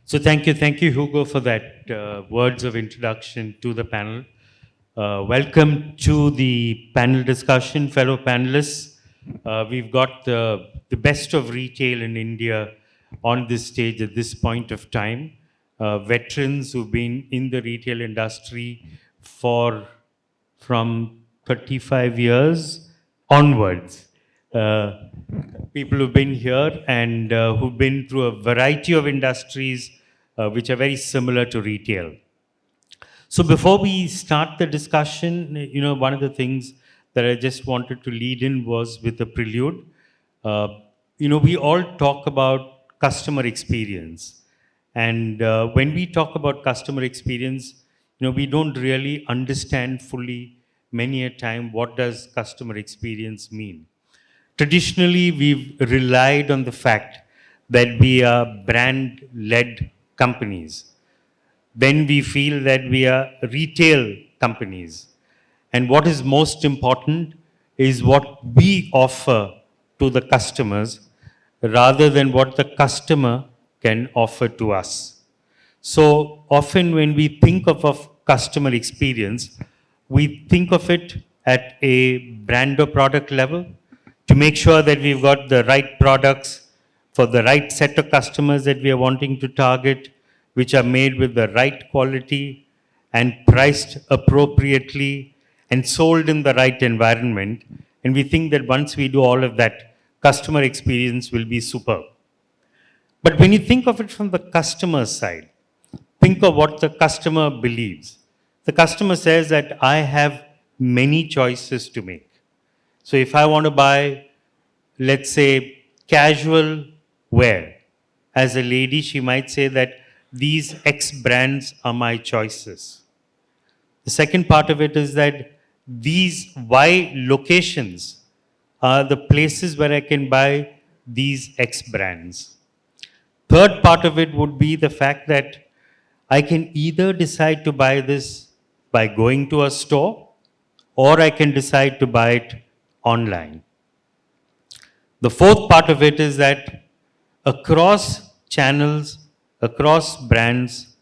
So thank you, Hugo, for that words of introduction to the panel. Welcome to the panel discussion, fellow panelists. We've got the best of retail in India on this stage at this point of time. Veterans who've been in the retail industry for from 35 years onwards. Uh, People who've been here and who've been through a variety of industries which are very similar to retail. So before we start the discussion, one of the things that I just wanted to lead in was with a prelude. Uh, we all talk about customer experience. And when we talk about customer experience, we don't really understand fully many a time what does customer experience mean. Traditionally, we've relied on the fact that we are brand-led companies. Then we feel that we are retail companies. And what is most important is what we offer to the customers rather than what the customer can offer to us. So often when we think of customer experience, we think of it at a brand or product level to make sure that we've got the right products for the right set of customers that we are wanting to target, which are made with the right quality and priced appropriately and sold in the right environment. And we think that once we do all of that, customer experience will be superb. But when you think of it from the customer side, think of what the customer believes. The customer says that I have many choices to make. So if I want to buy, let's say, casual wear, as a lady, she might say that these X brands are my choices. The second part of it is that these Y locations are the places where I can buy these X brands. Third part of it would be the fact that I can either decide to buy this by going to a store or I can decide to buy it online. The fourth part of it is that across channels, across brands,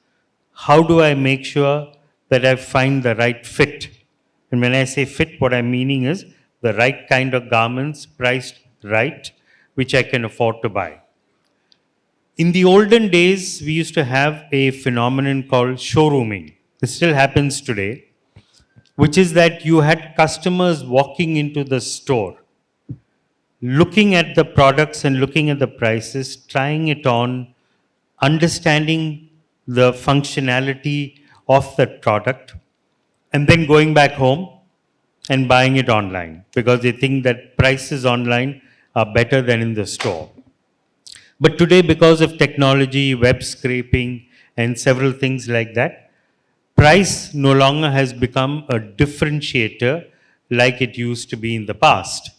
how do I make sure that I find the right fit? And when I say fit, what I'm meaning is the right kind of garments priced right, which I can afford to buy. In the olden days, we used to have a phenomenon called showrooming. This still happens today, which is that you had customers walking into the store, looking at the products and looking at the prices, trying it on, understanding the functionality of that product, and then going back home and buying it online because they think that prices online are better than in the store. But today, because of technology, web scraping, and several things like that, price no longer has become a differentiator like it used to be in the past.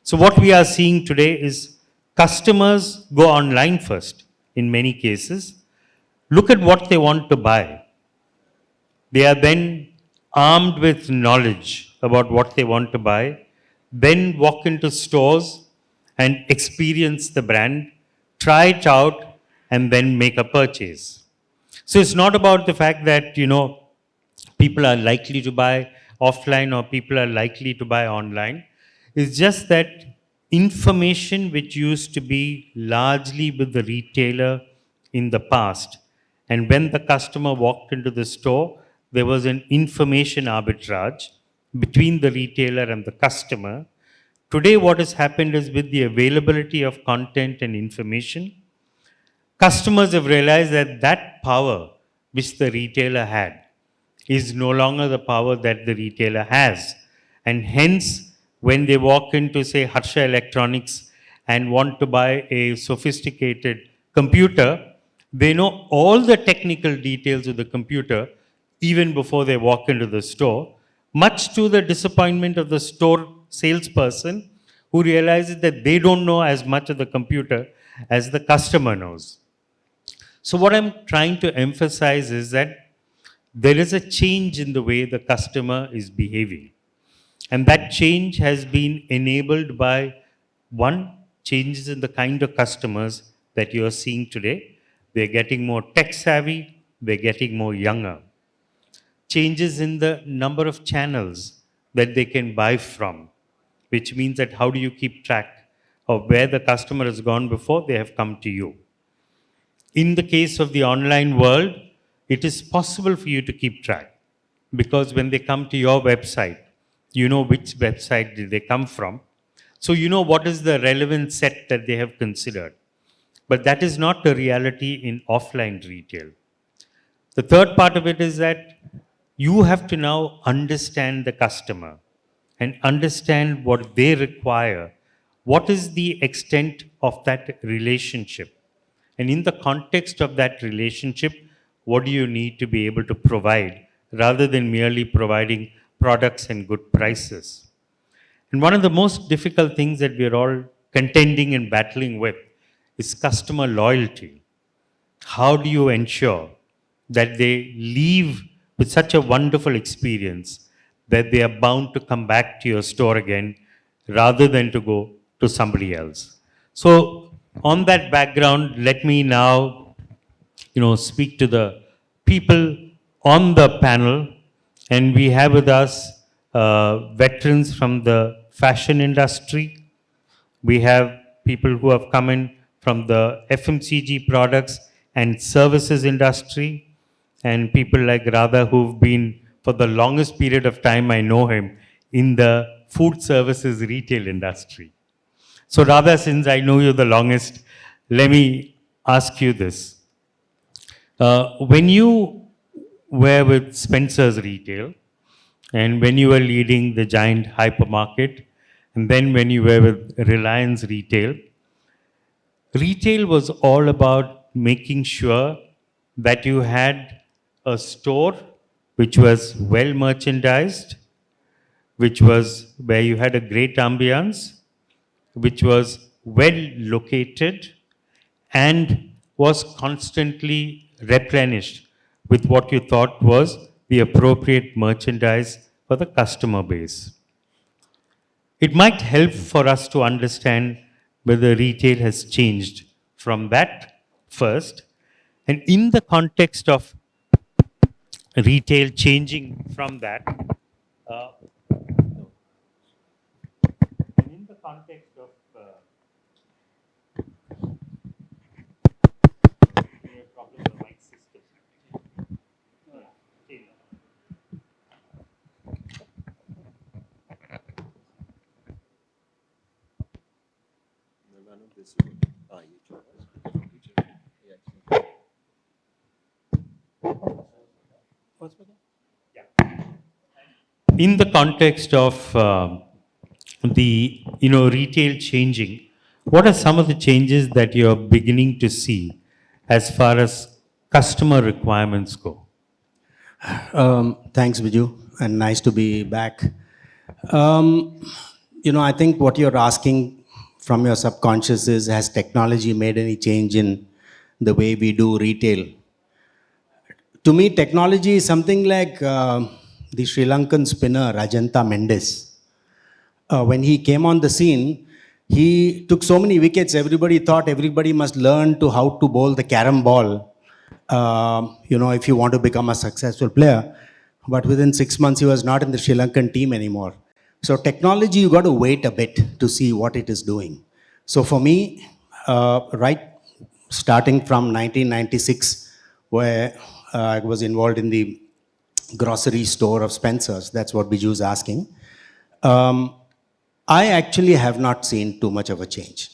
So what we are seeing today is customers go online first in many cases, look at what they want to buy. They are then armed with knowledge about what they want to buy, then walk into stores and experience the brand, try it out, and then make a purchase. So it's not about the fact that, people are likely to buy offline or people are likely to buy online. It's just that information which used to be largely with the retailer in the past, and when the customer walked into the store, there was an information arbitrage between the retailer and the customer. Today, what has happened is with the availability of content and information, customers have realized that that power which the retailer had is no longer the power that the retailer has. And hence, when they walk into, say, Harsha Electronics and want to buy a sophisticated computer, they know all the technical details of the computer even before they walk into the store, much to the disappointment of the store salesperson who realizes that they don't know as much of the computer as the customer knows. So what I'm trying to emphasize is that there is a change in the way the customer is behaving. And that change has been enabled by, one, changes in the kind of customers that you are seeing today. they're getting more tech savvy, they're getting more younger. Changes in the number of channels that they can buy from, which means that how do you keep track of where the customer has gone before they have come to you? In the case of the online world, it is possible for you to keep track because when they come to your website, you know which website did they come from. So you know what is the relevant set that they have considered. But that is not the reality in offline retail. The third part of it is that you have to now understand the customer and understand what they require. What is the extent of that relationship? And in the context of that relationship, what do you need to be able to provide rather than merely providing products and good prices? And one of the most difficult things that we are all contending and battling with is customer loyalty. How do you ensure that they leave with such a wonderful experience that they are bound to come back to your store again rather than to go to somebody else? So on that background, let me now speak to the people on the panel. And we have with us veterans from the fashion industry. We have people who have come in from the FMCG products and services industry, and people like Radha who've been for the longest period of time, I know him, in the food services retail industry. So Radha, since I know you the longest, let me ask you this. When you were with Spencer's Retail, and when you were leading the giant hypermarket, and then when you were with Reliance Retail, retail was all about making sure that you had a store which was well merchandised, which was where you had a great ambience, which was well located, and was constantly replenished with what you thought was the appropriate merchandise for the customer base. It might help for us to understand whether retail has changed from that first, and in the context of retail changing from that, and in the context of problem with the mic system. In the context of the retail changing, what are some of the changes that you're beginning to see as far as customer requirements go? Thanks, Bijou, and nice to be back. I think what you're asking from your subconscious is, has technology made any change in the way we do retail? To me, technology is something like the Sri Lankan spinner Rajanta Mendes. When he came on the scene, he took so many wickets, everybody thought everybody must learn to how to bowl the carom ball, if you want to become a successful player. But within 6 months, he was not in the Sri Lankan team anymore. So technology, you got to wait a bit to see what it is doing. So for me, starting from 1996, where I was involved in the grocery store of Spencer's, that's what Bijou is asking, I actually have not seen too much of a change.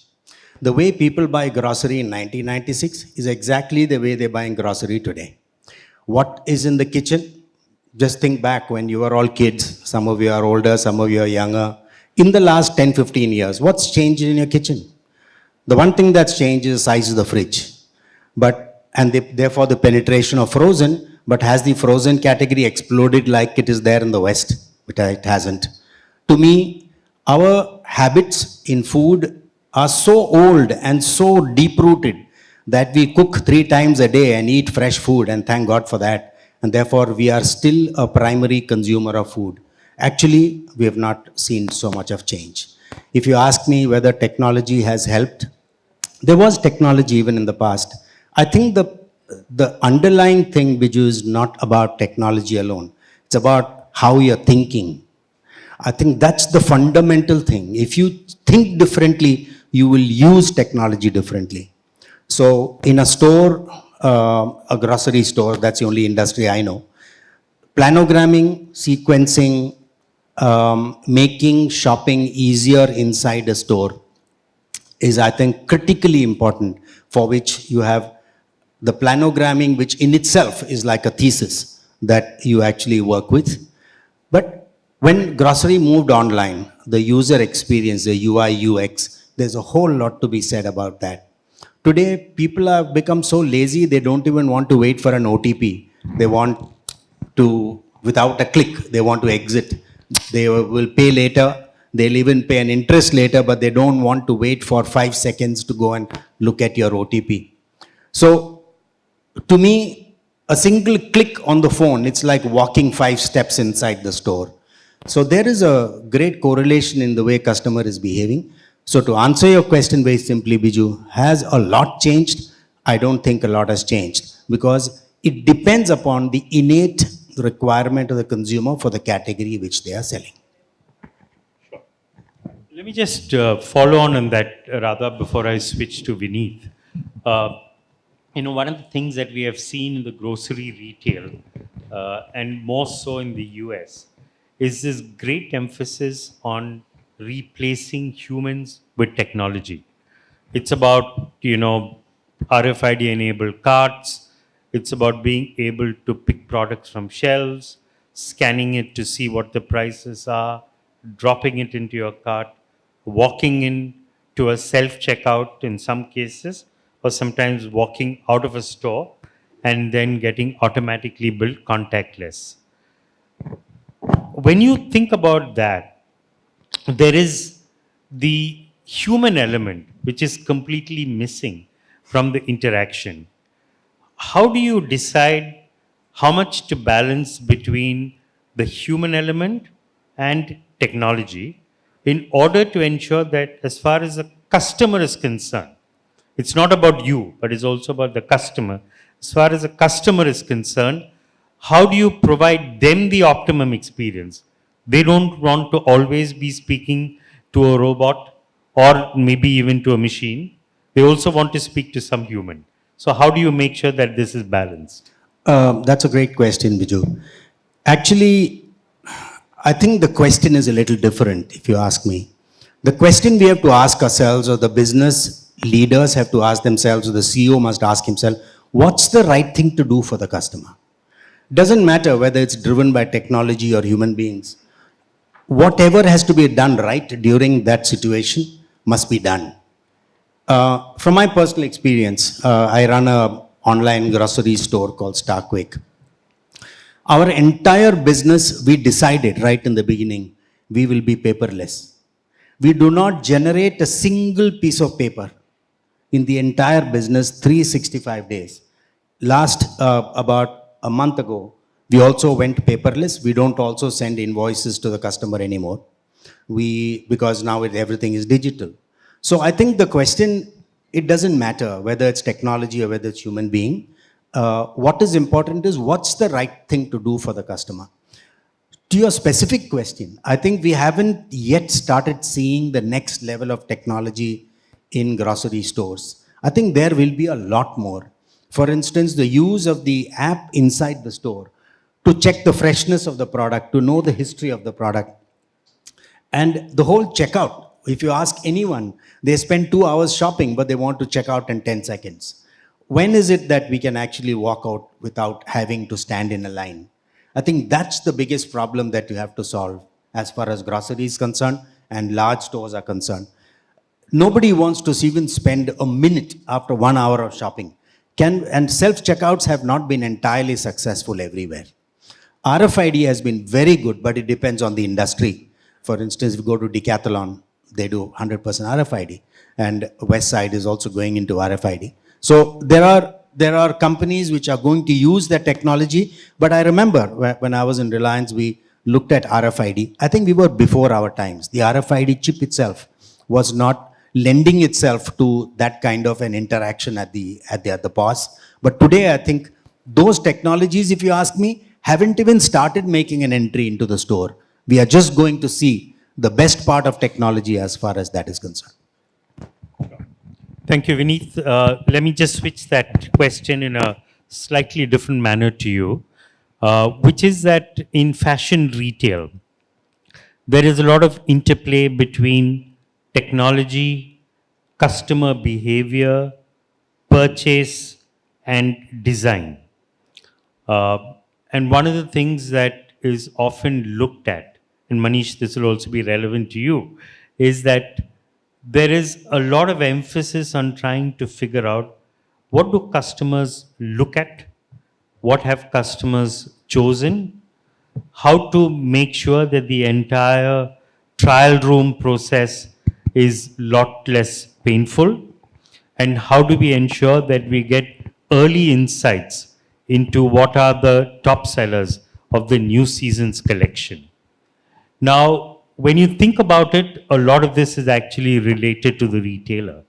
The way people buy grocery in 1996 is exactly the way they're buying grocery today. What is in the kitchen? Just think back when you were all kids. Some of you are older, some of you are younger. In the last 10, 15 years, what's changed in your kitchen? The one thing that's changed is the size of the fridge. Therefore the penetration of frozen, but has the frozen category exploded like it is there in the West? But it hasn't. To me, our habits in food are so old and so deep-rooted that we cook 3 times a day and eat fresh food, and thank God for that. And therefore, we are still a primary consumer of food. Actually, we have not seen so much of change. If you ask me whether technology has helped, there was technology even in the past, I think the underlying thing, Biju, is not about technology alone. It's about how you're thinking. I think that's the fundamental thing. If you think differently, you will use technology differently. So in a store, a grocery store, that's the only industry I know, planogramming, sequencing, making shopping easier inside a store is, I think, critically important, for which you have the planogramming, which in itself is like a thesis that you actually work with. But when grocery moved online, the user experience, the UI, UX, there's a whole lot to be said about that. Today, people have become so lazy, they don't even want to wait for an OTP. They want to, without a click, they want to exit. They will pay later. They'll even pay an interest later, but they don't want to wait for 5 seconds to go and look at your OTP. So, to me, a single click on the phone, it's like walking 5 steps inside the store. So there is a great correlation in the way customer is behaving. So to answer your question very simply, Biju, has a lot changed? I don't think a lot has changed, because it depends upon the innate requirement of the consumer for the category which they are selling. Let me just follow on that, Radha, before I switch to Vineet. One of the things that we have seen in the grocery retail, and more so in the US, is this great emphasis on replacing humans with technology. It's about, RFID-enabled carts. It's about being able to pick products from shelves, scanning it to see what the prices are, dropping it into your cart, walking in to a self-checkout in some cases, or sometimes walking out of a store and then getting automatically billed contactless. When you think about that, there is the human element which is completely missing from the interaction. How do you decide how much to balance between the human element and technology in order to ensure that, as far as the customer is concerned, it's not about you, but it's also about the customer. As far as the customer is concerned, how do you provide them the optimum experience? They don't want to always be speaking to a robot or maybe even to a machine. They also want to speak to some human. So how do you make sure that this is balanced? That's a great question, Biju. Actually, I think the question is a little different, if you ask me. The question we have to ask ourselves, or the business leaders have to ask themselves, or the CEO must ask himself, what's the right thing to do for the customer? Doesn't matter whether it's driven by technology or human beings. Whatever has to be done right during that situation must be done. From my personal experience, I run an online grocery store called StarQuik. Our entire business, we decided right in the beginning, we will be paperless. We do not generate a single piece of paper in the entire business 365 days. Last, about a month ago, we also went paperless. We don't also send invoices to the customer anymore. Because now everything is digital. So I think the question, it doesn't matter whether it's technology or whether it's human being. What is important is what's the right thing to do for the customer. To your specific question, I think we haven't yet started seeing the next level of technology in grocery stores. I think there will be a lot more. For instance, the use of the app inside the store to check the freshness of the product, to know the history of the product. And the whole checkout, if you ask anyone, they spend 2 hours shopping, but they want to check out in 10 seconds. When is it that we can actually walk out without having to stand in a line? I think that's the biggest problem that you have to solve as far as grocery is concerned and large stores are concerned. Nobody wants to even spend a minute after 1 hour of shopping. And self-checkouts have not been entirely successful everywhere. RFID has been very good, but it depends on the industry. For instance, if you go to Decathlon, they do 100% RFID. And Westside is also going into RFID. So there are companies which are going to use that technology. But I remember when I was in Reliance, we looked at RFID. I think we were before our times. The RFID chip itself was not lending itself to that kind of an interaction at the POS. But today, I think those technologies, if you ask me, haven't even started making an entry into the store. We are just going to see the best part of technology as far as that is concerned. Thank you, Vineet. Let me just switch that question in a slightly different manner to you, which is that in fashion retail, there is a lot of interplay between technology, customer behavior, purchase, and design. And one of the things that is often looked at, and Manish, this will also be relevant to you, is that there is a lot of emphasis on trying to figure out what do customers look at, what have customers chosen, how to make sure that the entire trial room process is lot less painful, and how do we ensure that we get early insights into what are the top sellers of the new season's collection. Now, when you think about it, a lot of this is actually related to the retailer.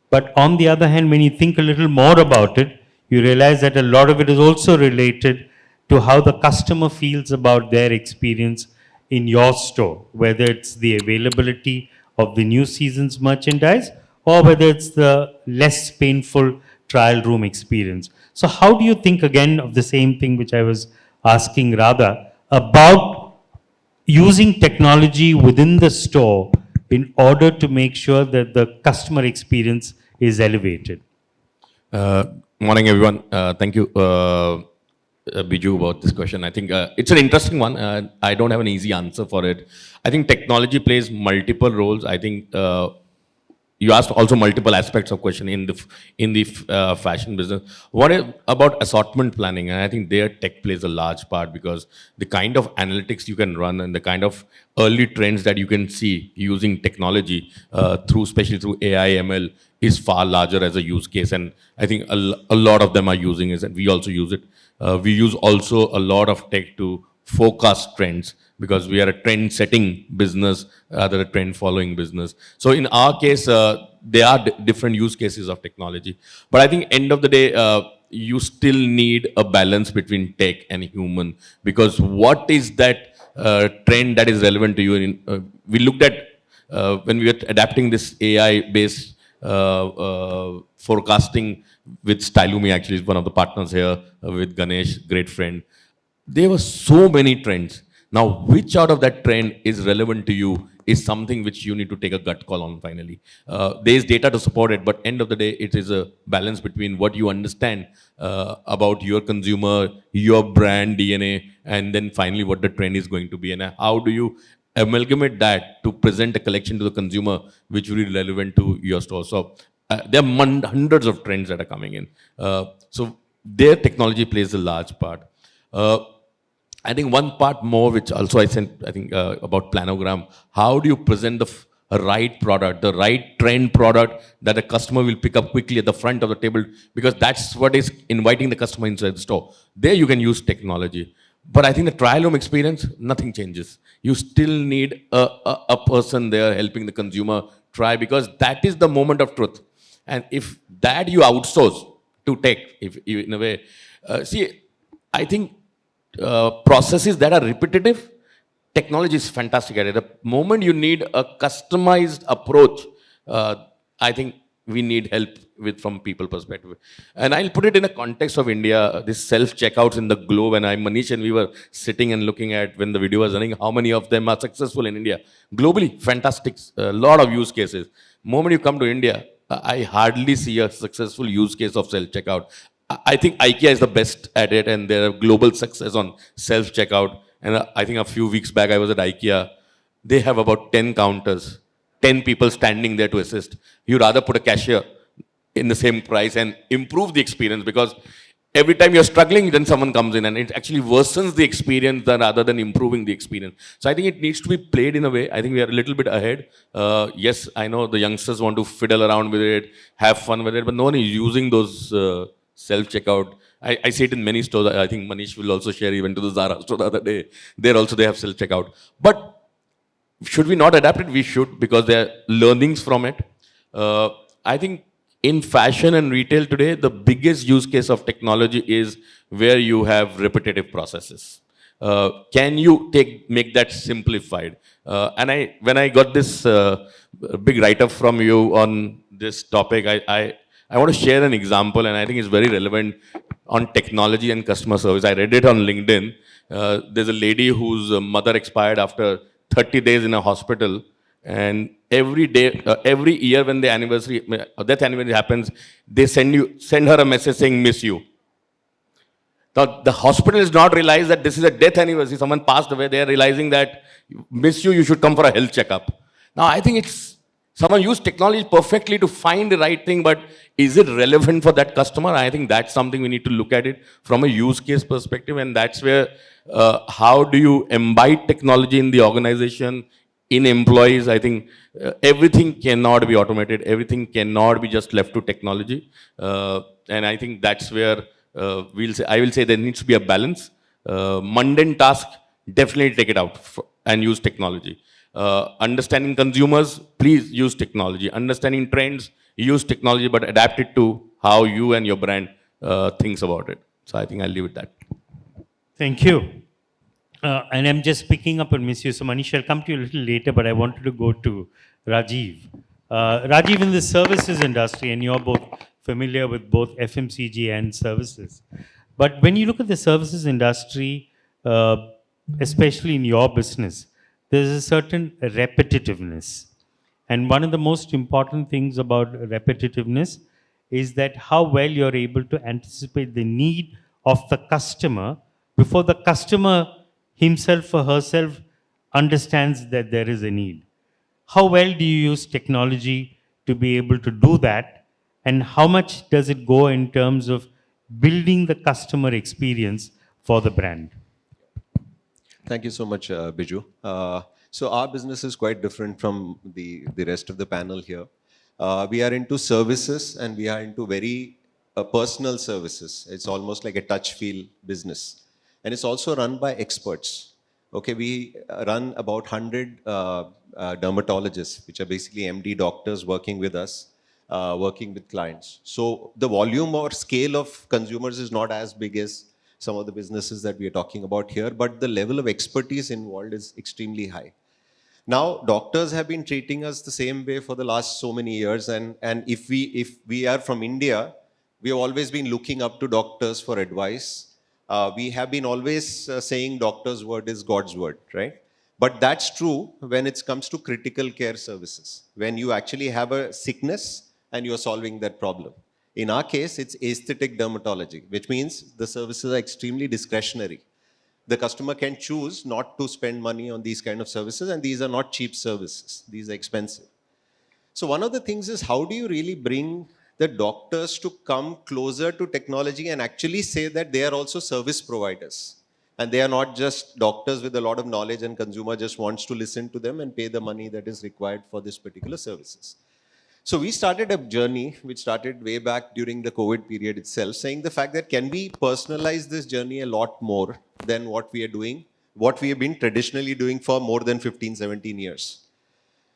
But on the other hand, when you think a little more about it, you realize that a lot of it is also related to how the customer feels about their experience in your store, whether it's the availability of the new season's merchandise or whether it's the less painful trial room experience. So how do you think again of the same thing which I was asking Radha about using technology within the store in order to make sure that the customer experience is elevated? Morning, everyone. Thank you, Bijou, about this question. I think it's an interesting one. I don't have an easy answer for it. I think technology plays multiple roles. I think you asked also multiple aspects of question in the fashion business. What is about assortment planning? And I think there tech plays a large part because the kind of analytics you can run and the kind of early trends that you can see using technology especially through AI, ML, is far larger as a use case. And I think a lot of them are using it, and we also use it. We use also a lot of tech to forecast trends because we are a trend-setting business rather than a trend-following business. So in our case, there are different use cases of technology. But I think end of the day, you still need a balance between tech and human, because what is that trend that is relevant to you? We looked at when we were adapting this AI-based forecasting with Stylumi, actually is one of the partners here, with Ganesh, great friend. There were so many trends. Now, which out of that trend is relevant to you is something which you need to take a gut call on finally. There is data to support it, but end of the day, it is a balance between what you understand about your consumer, your brand DNA, and then finally what the trend is going to be. And how do you amalgamate that to present a collection to the consumer which will be relevant to your store. So there are hundreds of trends that are coming in. So their technology plays a large part. I think one part more, which also I sent, I think about planogram. How do you present the right product, the right trend product that the customer will pick up quickly at the front of the table, because that's what is inviting the customer inside the store. There you can use technology. But I think the trial room experience, nothing changes. You still need a person there helping the consumer try, because that is the moment of truth. And if that you outsource to tech, if you, in a way, see, I think processes that are repetitive, technology is fantastic at it. The moment you need a customized approach, I think we need help with from people perspective. And I'll put it in a context of India, this self-checkouts in the globe, and Manish and we were sitting and looking at when the video was running, how many of them are successful in India. Globally, fantastic, a lot of use cases. Moment you come to India, I hardly see a successful use case of self-checkout. I think IKEA is the best at it, and they're a global success on self-checkout. And I think a few weeks back, I was at IKEA. They have about 10 counters, 10 people standing there to assist. You'd rather put a cashier in the same price and improve the experience, because every time you're struggling, then someone comes in and it actually worsens the experience rather than improving the experience. So I think it needs to be played in a way. I think we are a little bit ahead. Yes, I know the youngsters want to fiddle around with it, have fun with it, but no one is using those self-checkout. I see it in many stores. I think Manish will also share, even to the Zara store the other day. There also they have self-checkout. But should we not adapt it? We should, because there are learnings from it. I think in fashion and retail today, the biggest use case of technology is where you have repetitive processes. Can you make that simplified? When I got this big write-up from you on this topic, I want to share an example, and I think it's very relevant on technology and customer service. I read it on LinkedIn. There's a lady whose mother expired after 30 days in a hospital, and every day, every year when the death anniversary happens, they send her a message saying "miss you." Now the hospital is not realized that this is a death anniversary. Someone passed away. They are realizing that "miss you. You should come for a health checkup." Now I think it's someone used technology perfectly to find the right thing, but is it relevant for that customer? I think that's something we need to look at it from a use case perspective, and that's where how do you imbibe technology in the organization, in employees? I think everything cannot be automated. Everything cannot be just left to technology, and I think that's where I will say there needs to be a balance. Mundane task, definitely take it out and use technology. Understanding consumers, please use technology. Understanding trends, use technology, but adapt it to how you and your brand thinks about it. So I think I'll leave it that. Thank you. And I'm just picking up on Miss You. So Manish, I'll come to you a little later, but I wanted to go to Rajiv. Rajiv, in the services industry, and you're both familiar with both FMCG and services. But when you look at the services industry, especially in your business, there's a certain repetitiveness. And one of the most important things about repetitiveness is that how well you're able to anticipate the need of the customer before the customer himself or herself understands that there is a need. How well do you use technology to be able to do that? And how much does it go in terms of building the customer experience for the brand? Thank you so much, Bijou. So our business is quite different from the rest of the panel here. We are into services, and we are into very personal services. It's almost like a touch feel business. And it's also run by experts. Okay, we run about 100 dermatologists, which are basically MD doctors working with us, working with clients. So the volume or scale of consumers is not as big as some of the businesses that we are talking about here, but the level of expertise involved is extremely high. Now, doctors have been treating us the same way for the last so many years, and if we are from India, we have always been looking up to doctors for advice. We have been always saying doctor's word is God's word, right? But that's true when it comes to critical care services, when you actually have a sickness and you're solving that problem. In our case, it's aesthetic dermatology, which means the services are extremely discretionary. The customer can choose not to spend money on these kind of services, and these are not cheap services. These are expensive. So one of the things is, how do you really bring the doctors to come closer to technology and actually say that they are also service providers? And they are not just doctors with a lot of knowledge, and consumer just wants to listen to them and pay the money that is required for this particular services. So we started a journey which started way back during the COVID period itself, saying the fact that can we personalize this journey a lot more than what we are doing, what we have been traditionally doing for more than 15, 17 years.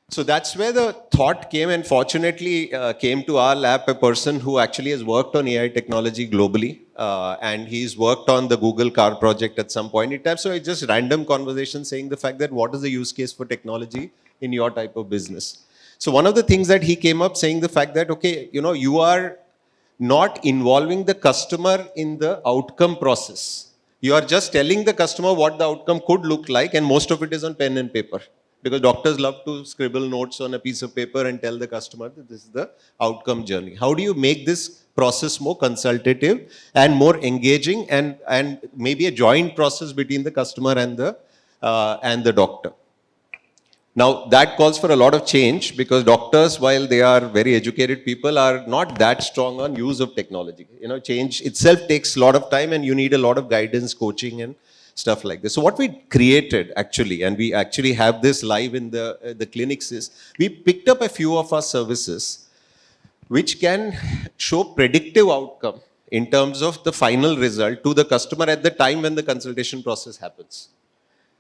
So that's where the thought came, and fortunately came to our lab a person who actually has worked on AI technology globally, and he's worked on the Google car project at some point in time. So it's just random conversation saying the fact that what is the use case for technology in your type of business. So one of the things that he came up saying the fact that, okay, you are not involving the customer in the outcome process. You are just telling the customer what the outcome could look like, and most of it is on pen and paper. Because doctors love to scribble notes on a piece of paper and tell the customer that this is the outcome journey. How do you make this process more consultative and more engaging, and maybe a joint process between the customer and the doctor? Now, that calls for a lot of change, because doctors, while they are very educated people, are not that strong on use of technology. Change itself takes a lot of time, and you need a lot of guidance, coaching, and stuff like this. So what we created actually, and we actually have this live in the clinics, is we picked up a few of our services which can show predictive outcome in terms of the final result to the customer at the time when the consultation process happens.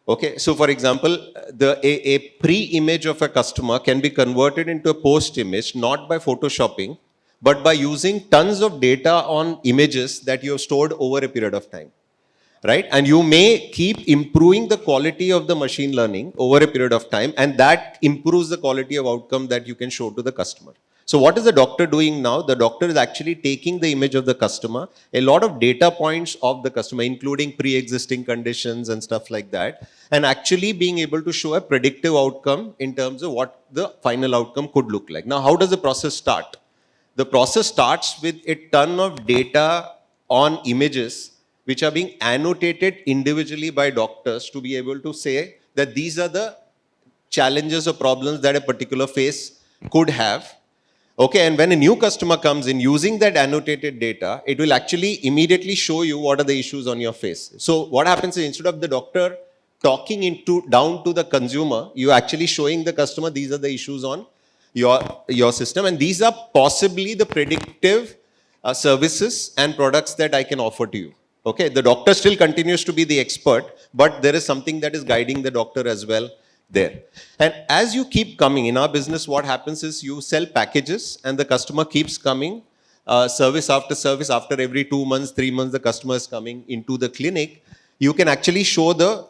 Okay, so for example, a pre-image of a customer can be converted into a post-image, not by photoshopping, but by using tons of data on images that you have stored over a period of time, right? And you may keep improving the quality of the machine learning over a period of time, and that improves the quality of outcome that you can show to the customer. So what is the doctor doing now? The doctor is actually taking the image of the customer, a lot of data points of the customer, including pre-existing conditions and stuff like that, and actually being able to show a predictive outcome in terms of what the final outcome could look like. Now, how does the process start? The process starts with a ton of data on images which are being annotated individually by doctors to be able to say that these are the challenges or problems that a particular face could have. Okay, and when a new customer comes in using that annotated data, it will actually immediately show you what are the issues on your face. So what happens is instead of the doctor talking down to the consumer, you actually showing the customer these are the issues on your system, and these are possibly the predictive services and products that I can offer to you. Okay, the doctor still continues to be the expert, but there is something that is guiding the doctor as well there. And as you keep coming in our business, what happens is you sell packages and the customer keeps coming service after every 2 months, 3 months, the customer is coming into the clinic. You can actually show the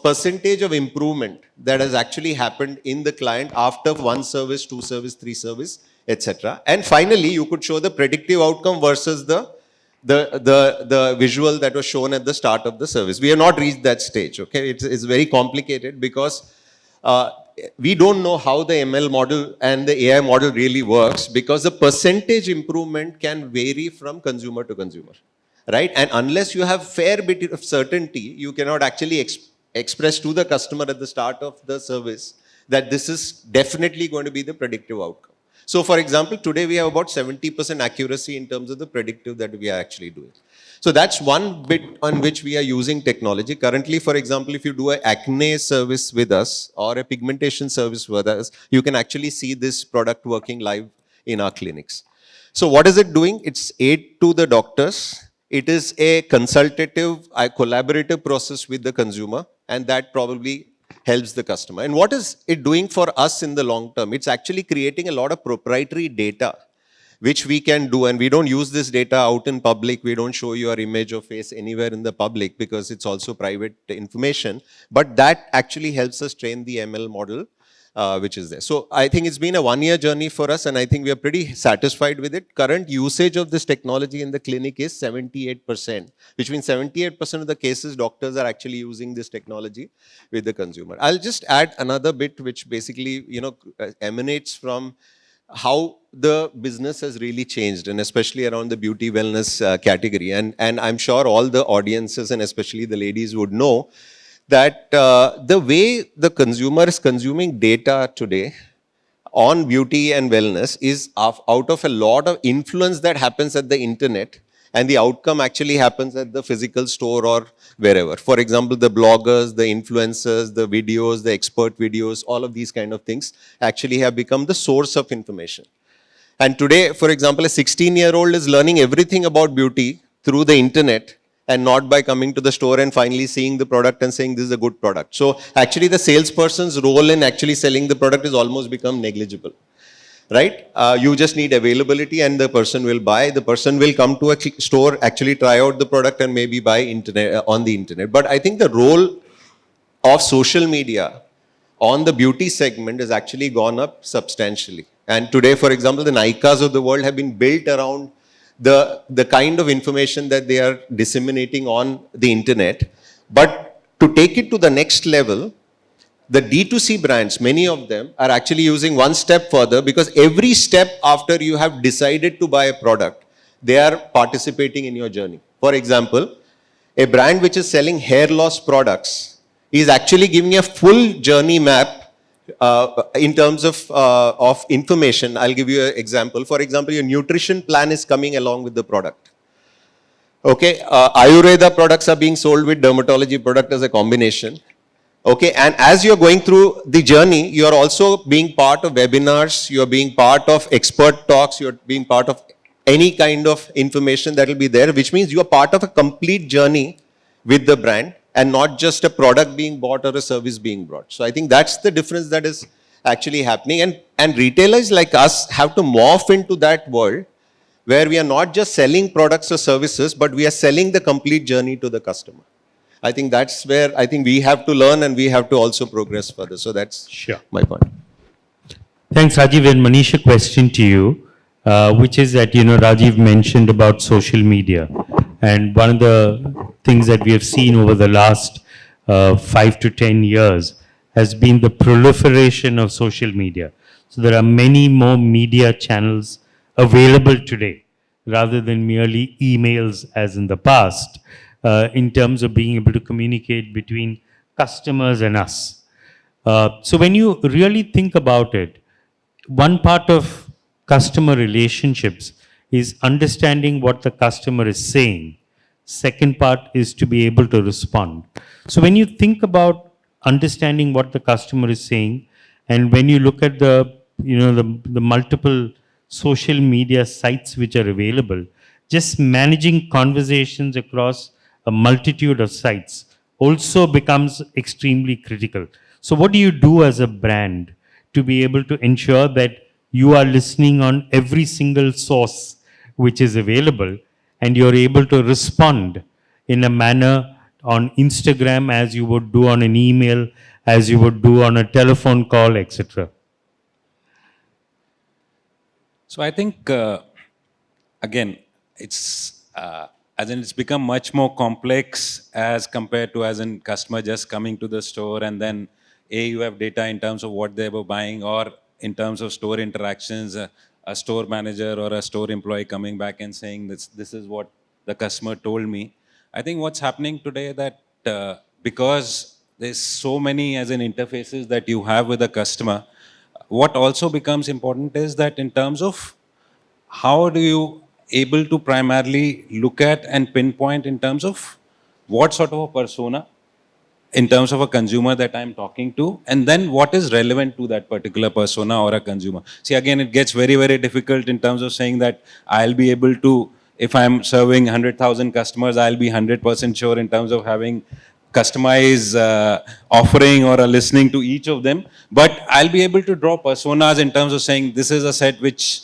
percentage of improvement that has actually happened in the client after 1 service, 2 service, 3 service, etc. And finally, you could show the predictive outcome versus the visual that was shown at the start of the service. We have not reached that stage. Okay, it's very complicated because we don't know how the ML model and the AI model really works, because the percentage improvement can vary from consumer to consumer, right? And unless you have fair bit of certainty, you cannot actually express to the customer at the start of the service that this is definitely going to be the predictive outcome. So for example, today we have about 70% accuracy in terms of the predictive that we are actually doing. So that's one bit on which we are using technology. Currently, for example, if you do an acne service with us or a pigmentation service with us, you can actually see this product working live in our clinics. So what is it doing? It's aid to the doctors. It is a consultative, collaborative process with the consumer, and that probably helps the customer. And what is it doing for us in the long term? It's actually creating a lot of proprietary data which we can do, and we don't use this data out in public. We don't show your image or face anywhere in the public because it's also private information, but that actually helps us train the ML model which is there. So I think it's been a 1-year journey for us, and I think we are pretty satisfied with it. Current usage of this technology in the clinic is 78%, which means 78% of the cases doctors are actually using this technology with the consumer. I'll just add another bit which basically, emanates from how the business has really changed, and especially around the beauty wellness category. And I'm sure all the audiences and especially the ladies would know that the way the consumer is consuming data today on beauty and wellness is out of a lot of influence that happens at the internet, and the outcome actually happens at the physical store or wherever. For example, the bloggers, the influencers, the videos, the expert videos, all of these kind of things actually have become the source of information. And today, for example, a 16-year-old is learning everything about beauty through the internet and not by coming to the store and finally seeing the product and saying this is a good product. So actually the salesperson's role in actually selling the product is almost become negligible. Right? You just need availability and the person will buy. The person will come to a store, actually try out the product and maybe buy on the internet. But I think the role of social media on the beauty segment has actually gone up substantially. And today, for example, the Nykas of the world have been built around the kind of information that they are disseminating on the internet. But to take it to the next level, the D2C brands, many of them are actually using one step further, because every step after you have decided to buy a product, they are participating in your journey. For example, a brand which is selling hair loss products is actually giving a full journey map in terms of information. I'll give you an example. For example, your nutrition plan is coming along with the product. Okay, Ayurveda products are being sold with dermatology product as a combination. Okay, and as you're going through the journey, you're also being part of webinars, you're being part of expert talks, you're being part of any kind of information that will be there, which means you are part of a complete journey with the brand. and not just a product being bought or a service being brought. So I think that's the difference that is actually happening. And retailers like us have to morph into that world where we are not just selling products or services, but we are selling the complete journey to the customer. I think that's where I think we have to learn and we have to also progress further. So that's Sure. my point. Thanks, Rajiv. And Manish, a question to you, which is that, Rajiv mentioned about social media. And one of the things that we have seen over the last 5 to 10 years has been the proliferation of social media. So there are many more media channels available today rather than merely emails as in the past in terms of being able to communicate between customers and us. So when you really think about it, one part of customer relationships is understanding what the customer is saying. Second part is to be able to respond. So when you think about understanding what the customer is saying, and when you look at the multiple social media sites which are available, just managing conversations across a multitude of sites also becomes extremely critical. So what do you do as a brand to be able to ensure that you are listening on every single source which is available and you're able to respond in a manner on Instagram as you would do on an email, as you would do on a telephone call, etc.? So I think, again, it's become much more complex as compared to as in customer just coming to the store and then you have data in terms of what they were buying, or in terms of store interactions, a store manager or a store employee coming back and saying this is what the customer told me. I think what's happening today that because there's so many as in interfaces that you have with the customer, what also becomes important is that in terms of how do you able to primarily look at and pinpoint in terms of what sort of a persona in terms of a consumer that I'm talking to, and then what is relevant to that particular persona or a consumer. See, again, it gets very, very difficult in terms of saying that I'll be able to, if I'm serving 100,000 customers, I'll be 100% sure in terms of having customized offering or a listening to each of them. But I'll be able to draw personas in terms of saying this is a set which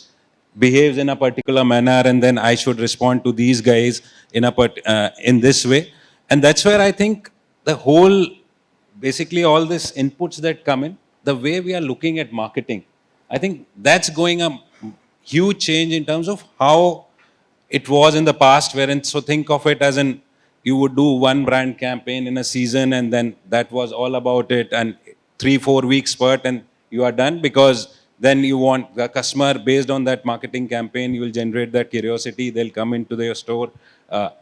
behaves in a particular manner, and then I should respond to these guys in this way. And that's where I think the whole, basically all these inputs that come in, the way we are looking at marketing, I think that's going a huge change in terms of how it was in the past, wherein, so think of it as in, you would do one brand campaign in a season and then that was all about it, and 3-4 weeks spurt and you are done, because then you want the customer, based on that marketing campaign, you will generate that curiosity, they'll come into your store,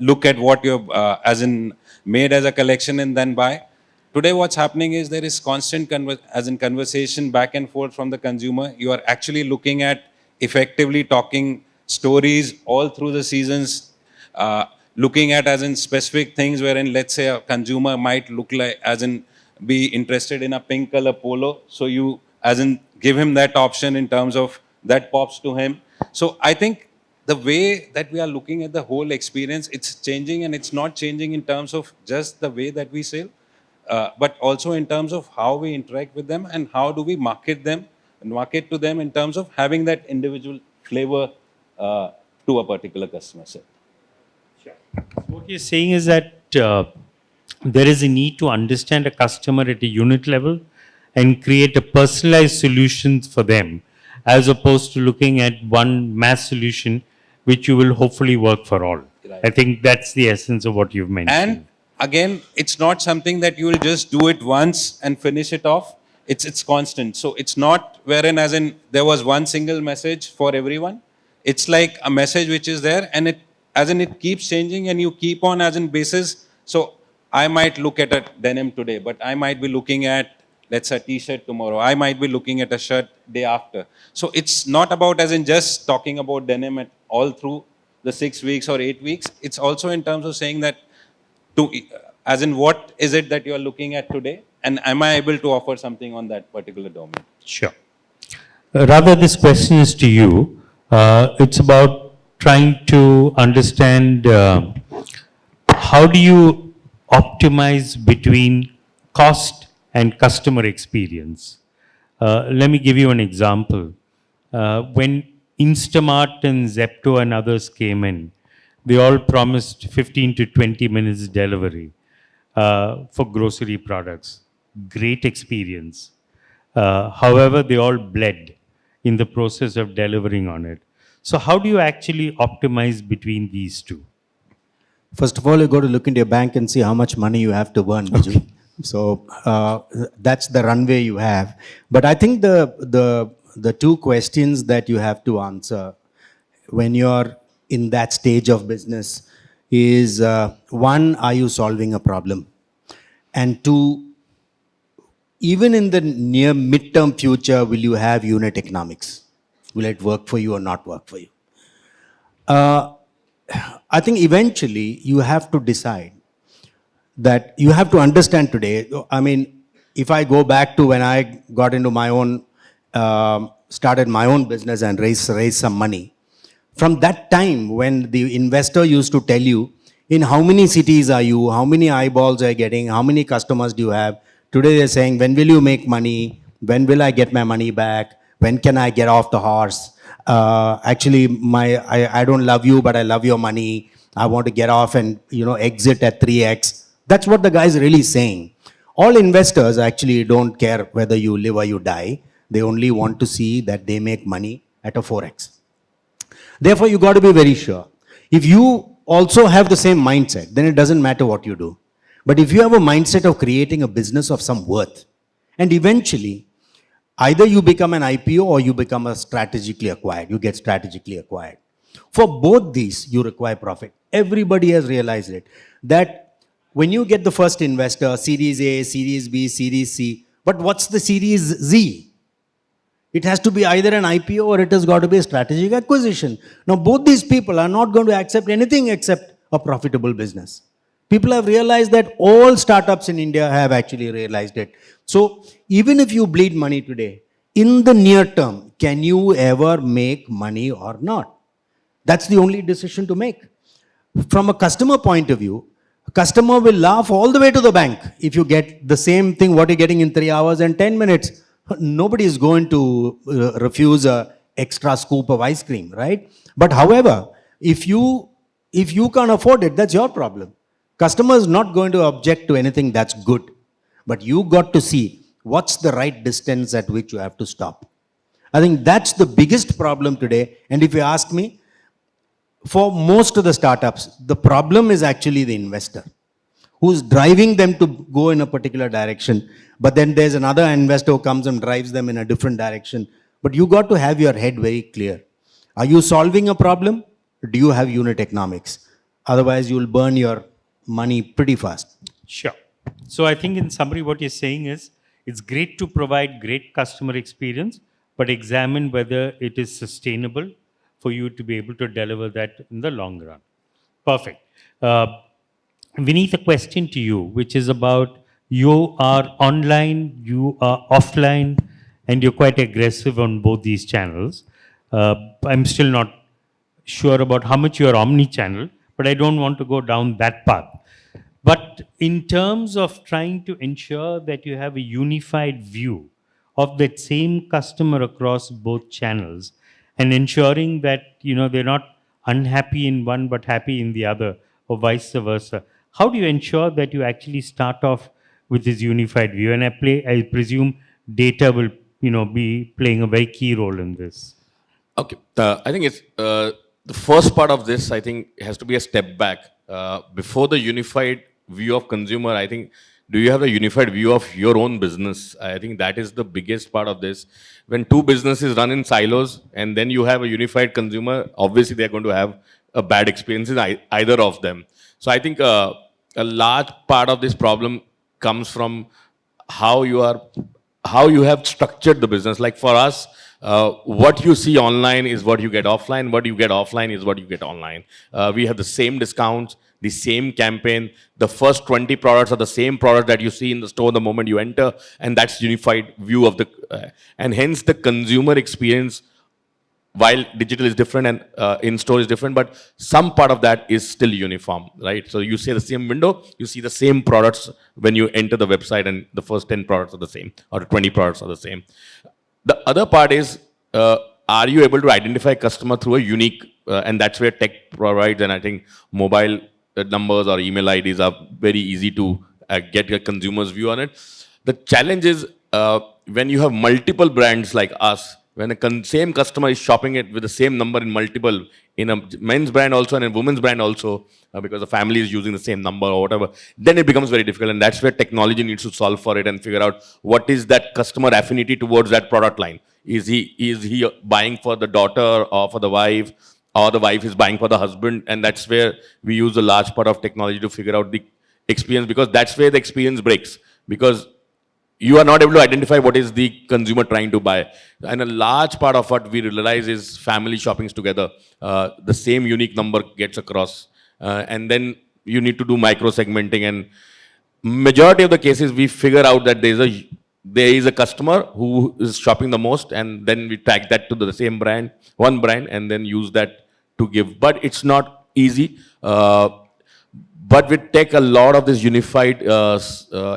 look at what you've made as a collection and then buy. Today what's happening is there is constant conversation back and forth from the consumer. You are actually looking at effectively talking stories all through the seasons, looking at as in specific things wherein, let's say, a consumer might look like as in be interested in a pink color polo, so you as in give him that option in terms of that pops to him. So I think the way that we are looking at the whole experience, it's changing, and it's not changing in terms of just the way that we sell, but also in terms of how we interact with them and how do we market them and market to them in terms of having that individual flavor to a particular customer set. What you're saying is that there is a need to understand a customer at a unit level and create a personalized solutions for them, as opposed to looking at one mass solution which you will hopefully work for all. Right. I think that's the essence of what you've mentioned. And again, it's not something that you will just do it once and finish it off. It's constant. So it's not wherein as in there was one single message for everyone. It's like a message which is there, and it keeps changing, and you keep on as in basis. So I might look at a denim today, but I might be looking at, let's say, a t-shirt tomorrow. I might be looking at a shirt day after. So it's not about as in just talking about denim at all through the 6 weeks or 8 weeks. It's also in terms of saying that as in what is it that you are looking at today, and am I able to offer something on that particular domain? Sure. Rather, this question is to you. It's about trying to understand how do you optimize between cost and customer experience. Let me give you an example. When Instamart and Zepto and others came in, they all promised 15 to 20 minutes delivery for grocery products. Great experience. However, they all bled in the process of delivering on it. So how do you actually optimize between these two? First of all, you got to look into your bank and see how much money you have to burn, Bijou. So that's the runway you have. But I think the two questions that you have to answer when you're in that stage of business is one, are you solving a problem? And two, even in the near midterm future, will you have unit economics? Will it work for you or not work for you? I think eventually you have to decide that you have to understand today. I mean, if I go back to when I got into my own, started my own business and raised some money, from that time when the investor used to tell you, in how many cities are you, how many eyeballs are you getting, how many customers do you have, today they're saying, when will you make money, when will I get my money back, when can I get off the horse? Actually, I don't love you, but I love your money. I want to get off and exit at 3x. That's what the guy's really saying. All investors actually don't care whether you live or you die. They only want to see that they make money at a 4x. Therefore, you got to be very sure. If you also have the same mindset, then it doesn't matter what you do. But if you have a mindset of creating a business of some worth, and eventually, either you become an IPO or you become a strategically acquired, you get strategically acquired. For both these, you require profit. Everybody has realized it. That when you get the first investor, Series A, Series B, Series C, but what's the Series Z? It has to be either an IPO or it has got to be a strategic acquisition. Now, both these people are not going to accept anything except a profitable business. People have realized that all startups in India have actually realized it. So, even if you bleed money today, in the near term, can you ever make money or not? That's the only decision to make. From a customer point of view, a customer will laugh all the way to the bank if you get the same thing what you're getting in 3 hours and 10 minutes. Nobody is going to refuse an extra scoop of ice cream, right? But however, if you can't afford it, that's your problem. Customer is not going to object to anything that's good. But you got to see what's the right distance at which you have to stop. I think that's the biggest problem today. And if you ask me, for most of the startups, the problem is actually the investor who's driving them to go in a particular direction. But then there's another investor who comes and drives them in a different direction. But you got to have your head very clear. Are you solving a problem? Do you have unit economics? Otherwise, you'll burn your money pretty fast. Sure. So I think in summary, what you're saying is, it's great to provide great customer experience, but examine whether it is sustainable for you to be able to deliver that in the long run. Perfect. Vineet, a question to you, which is about you are online, you are offline, and you're quite aggressive on both these channels. I'm still not sure about how much you're omnichannel, but I don't want to go down that path. But in terms of trying to ensure that you have a unified view of that same customer across both channels and ensuring that they're not unhappy in one but happy in the other or vice versa, how do you ensure that you actually start off with this unified view? And I presume data will be playing a very key role in this. Okay, I think it's the first part of this. I think has to be a step back before the unified view of consumer. I think, do you have a unified view of your own business? I think that is the biggest part of this. When two businesses run in silos and then you have a unified consumer, obviously they're going to have a bad experience in either of them. So I think a large part of this problem comes from how you have structured the business. Like for us, what you see online is what you get offline. What you get offline is what you get online. We have the same discounts, the same campaign. The first 20 products are the same product that you see in the store the moment you enter, and that's unified view of the, and hence the consumer experience while digital is different and in-store is different, but some part of that is still uniform, right? So you see the same window, you see the same products when you enter the website, and the first 10 products are the same, or 20 products are the same. The other part is, are you able to identify customer through a unique, and that's where tech provides, and I think mobile numbers or email IDs are very easy to get a consumer's view on it. The challenge is when you have multiple brands like us, when a same customer is shopping it with the same number in multiple, in a men's brand also and a women's brand also, because the family is using the same number or whatever, then it becomes very difficult. And that's where technology needs to solve for it and figure out what is that customer affinity towards that product line. Is he buying for the daughter or for the wife, or the wife is buying for the husband? And that's where we use a large part of technology to figure out the experience, because that's where the experience breaks. Because you are not able to identify what is the consumer trying to buy. And a large part of what we realize is family shoppings together. The same unique number gets across. And then you need to do micro segmenting. And majority of the cases, we figure out that there is a customer who is shopping the most, and then we tag that to the same brand, one brand, and then use that to give. But it's not easy. But with tech, a lot of this unified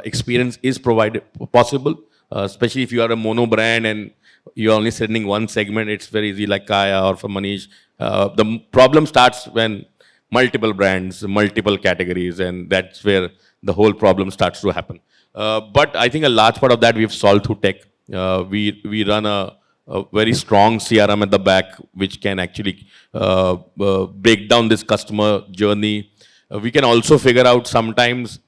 experience is possible, especially if you are a mono brand and you're only sending one segment. It's very easy, like Kaya or for Manish. The problem starts when multiple brands, multiple categories, and that's where the whole problem starts to happen. But I think a large part of that we've solved through tech. We run a very strong CRM at the back, which can actually break down this customer journey. We can also figure out sometimes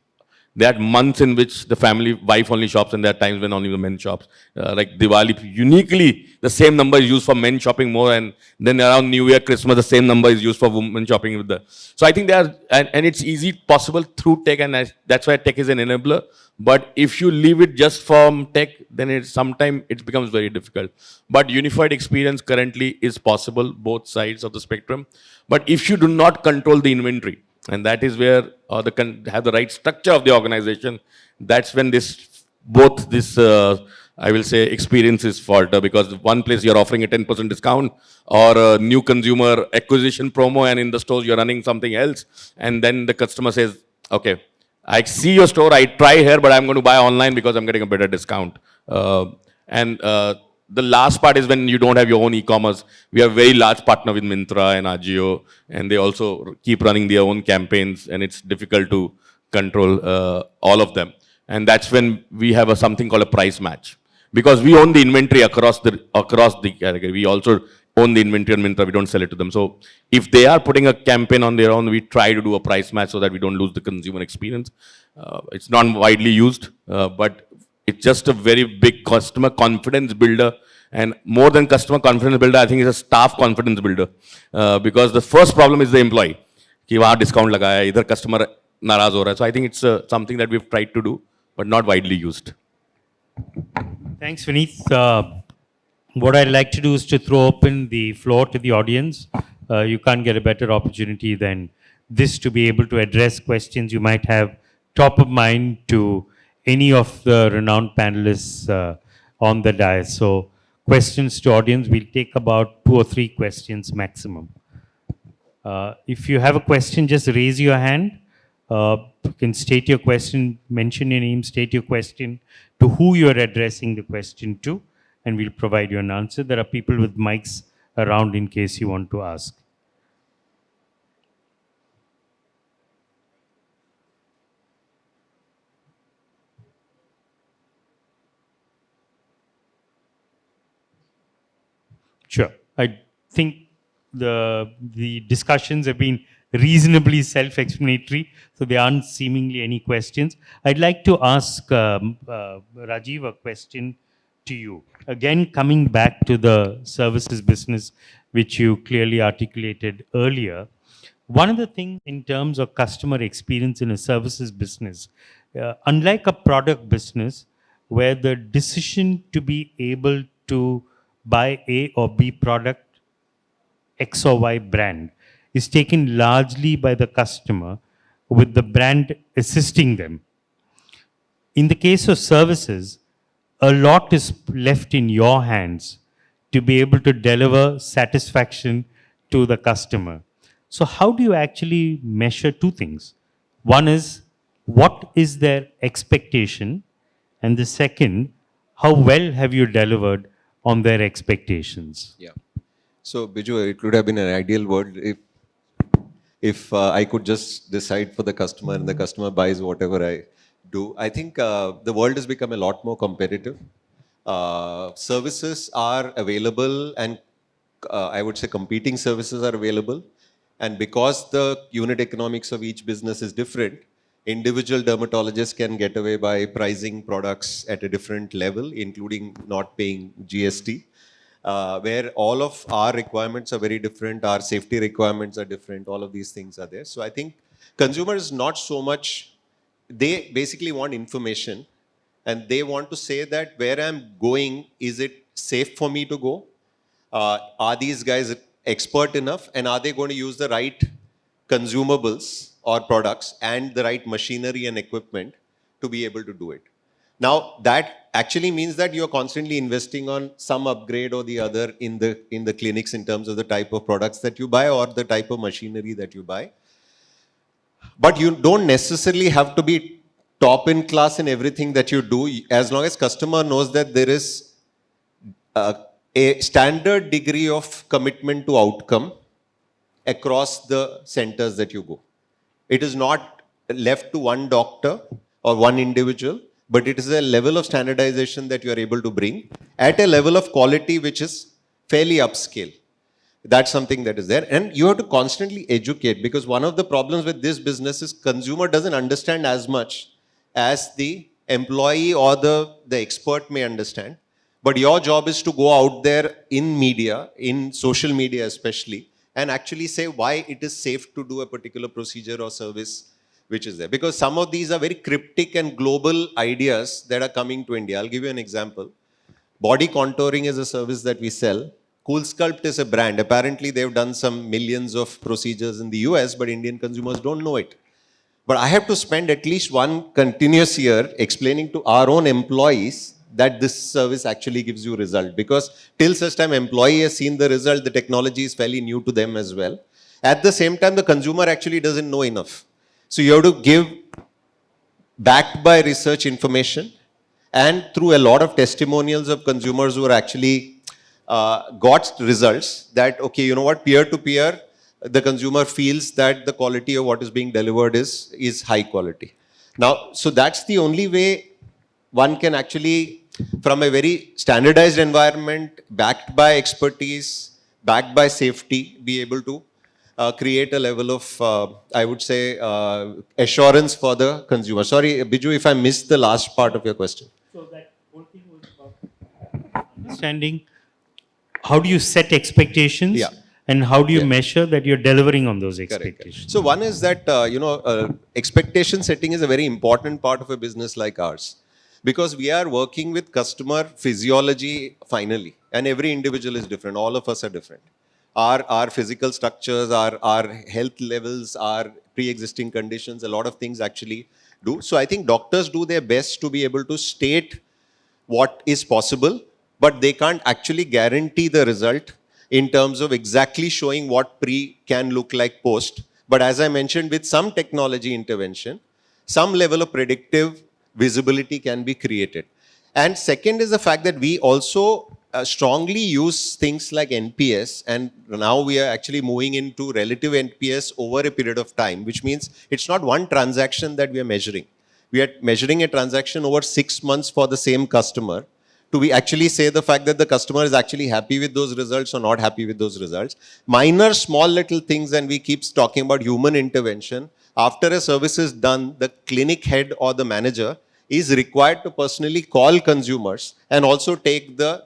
there are months in which the family wife only shops, and there are times when only the men shops. Like Diwali, uniquely the same number is used for men shopping more, and then around New Year, Christmas, the same number is used for women shopping with the. So I think there are, and it's easy possible through tech, and that's why tech is an enabler. But if you leave it just from tech, then sometimes it becomes very difficult. But unified experience currently is possible, both sides of the spectrum. But if you do not control the inventory, and that is where have the right structure of the organization, that's when both this I will say experiences falter, because one place you're offering a 10% discount or a new consumer acquisition promo, and in the stores you're running something else, and then the customer says, okay, I see your store, I try here, but I'm going to buy online because I'm getting a better discount. The last part is when you don't have your own e-commerce. We have a very large partner with Myntra and Ajio, and they also keep running their own campaigns, and it's difficult to control all of them. And that's when we have something called a price match, because we own the inventory across the category. We also own the inventory on Myntra. We don't sell it to them. So if they are putting a campaign on their own, we try to do a price match so that we don't lose the consumer experience. It's not widely used, but it's just a very big customer confidence builder. And more than customer confidence builder, I think it's a staff confidence builder. Because the first problem is the employee. कि वहाँ discount लगाया, इधर customer नाराज हो रहा है. So I think it's something that we've tried to do, but not widely used. Thanks, Vineet. What I'd like to do is to throw open the floor to the audience. You can't get a better opportunity than this to be able to address questions you might have top of mind to any of the renowned panelists on the dais. So questions to audience, we'll take about 2 or 3 questions maximum. If you have a question, just raise your hand. You can state your question, mention your name, state your question, to who you're addressing the question to, and we'll provide you an answer. There are people with mics around in case you want to ask. Sure. I think the discussions have been reasonably self-explanatory, so there aren't seemingly any questions. I'd like to ask Rajiv a question to you. Again, coming back to the services business, which you clearly articulated earlier. One of the things in terms of customer experience in a services business, unlike a product business, where the decision to be able to buy A or B product, X or Y brand, is taken largely by the customer, with the brand assisting them. In the case of services, a lot is left in your hands to be able to deliver satisfaction to the customer. So how do you actually measure two things? One is, what is their expectation? And the second, how well have you delivered on their expectations? Yeah. So, Bijou, it would have been an ideal world if I could just decide for the customer and the customer buys whatever I do. I think the world has become a lot more competitive. Services are available, and I would say competing services are available. And because the unit economics of each business is different, individual dermatologists can get away by pricing products at a different level, including not paying GST. Where all of our requirements are very different, our safety requirements are different, all of these things are there. So I think consumers not so much, they basically want information, and they want to say that where I'm going, is it safe for me to go? Are these guys expert enough, and are they going to use the right consumables or products and the right machinery and equipment to be able to do it? Now, that actually means that you're constantly investing on some upgrade or the other in the clinics in terms of the type of products that you buy or the type of machinery that you buy. But you don't necessarily have to be top in class in everything that you do, as long as customer knows that there is a standard degree of commitment to outcome across the centers that you go. It is not left to one doctor or one individual, but it is a level of standardization that you are able to bring at a level of quality which is fairly upscale. That's something that is there. And you have to constantly educate, because one of the problems with this business is consumer doesn't understand as much as the employee or the expert may understand. But your job is to go out there in media, in social media especially, and actually say why it is safe to do a particular procedure or service which is there. Because some of these are very cryptic and global ideas that are coming to India. I'll give you an example. Body contouring is a service that we sell. Cool Sculpt is a brand. Apparently, they've done some millions of procedures in the US, but Indian consumers don't know it. But I have to spend at least one continuous year explaining to our own employees that this service actually gives you result. Because till such time employee has seen the result, the technology is fairly new to them as well. At the same time, the consumer actually doesn't know enough. So you have to give backed by research information and through a lot of testimonials of consumers who are actually got results that, okay, you know what, peer to peer, the consumer feels that the quality of what is being delivered is high quality. Now, so that's the only way one can actually, from a very standardized environment, backed by expertise, backed by safety, be able to create a level of, I would say, assurance for the consumer. Sorry, Bijou, if I missed the last part of your question. So that whole thing was about understanding how do you set expectations, Yeah. and how do you Yeah. measure that you're delivering on those Correct. expectations. So one is that, expectation setting is a very important part of a business like ours. Because we are working with customer physiology finally. And every individual is different. All of us are different. Our physical structures, our health levels, our pre-existing conditions, a lot of things actually do. So I think doctors do their best to be able to state what is possible, but they can't actually guarantee the result in terms of exactly showing what pre can look like post. But as I mentioned, with some technology intervention, some level of predictive visibility can be created. And second is the fact that we also strongly use things like NPS, and now we are actually moving into relative NPS over a period of time, which means it's not one transaction that we are measuring. We are measuring a transaction over 6 months for the same customer to be actually say the fact that the customer is actually happy with those results or not happy with those results. Minor, small little things, and we keep talking about human intervention. After a service is done, the clinic head or the manager is required to personally call consumers and also take the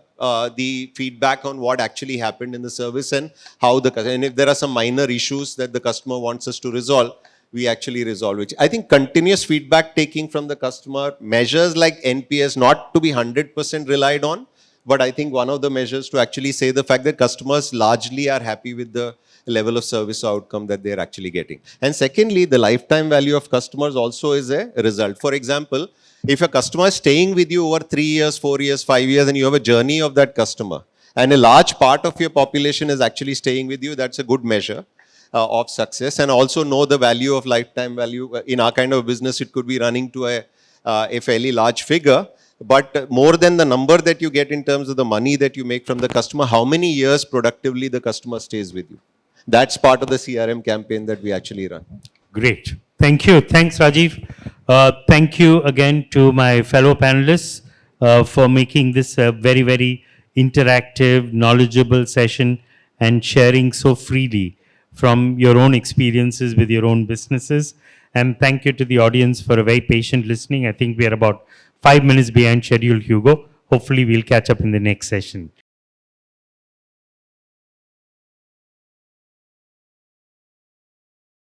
feedback on what actually happened in the service and how and if there are some minor issues that the customer wants us to resolve, we actually resolve it. I think continuous feedback taking from the customer, measures like NPS, not to be 100% relied on, but I think one of the measures to actually say the fact that customers largely are happy with the level of service outcome that they're actually getting. And secondly, the lifetime value of customers also is a result. For example, if a customer is staying with you over 3 years, 4 years, 5 years, and you have a journey of that customer, and a large part of your population is actually staying with you, that's a good measure of success. And also know the value of lifetime value. In our kind of business, it could be running to a fairly large figure. But more than the number that you get in terms of the money that you make from the customer, how many years productively the customer stays with you? That's part of the CRM campaign that we actually run. Great. Thank you. Thanks, Rajiv. Thank you again to my fellow panelists for making this a very, very interactive, knowledgeable session and sharing so freely from your own experiences with your own businesses. And thank you to the audience for a very patient listening. I think we are about 5 minutes behind schedule, Hugo. Hopefully, we'll catch up in the next session.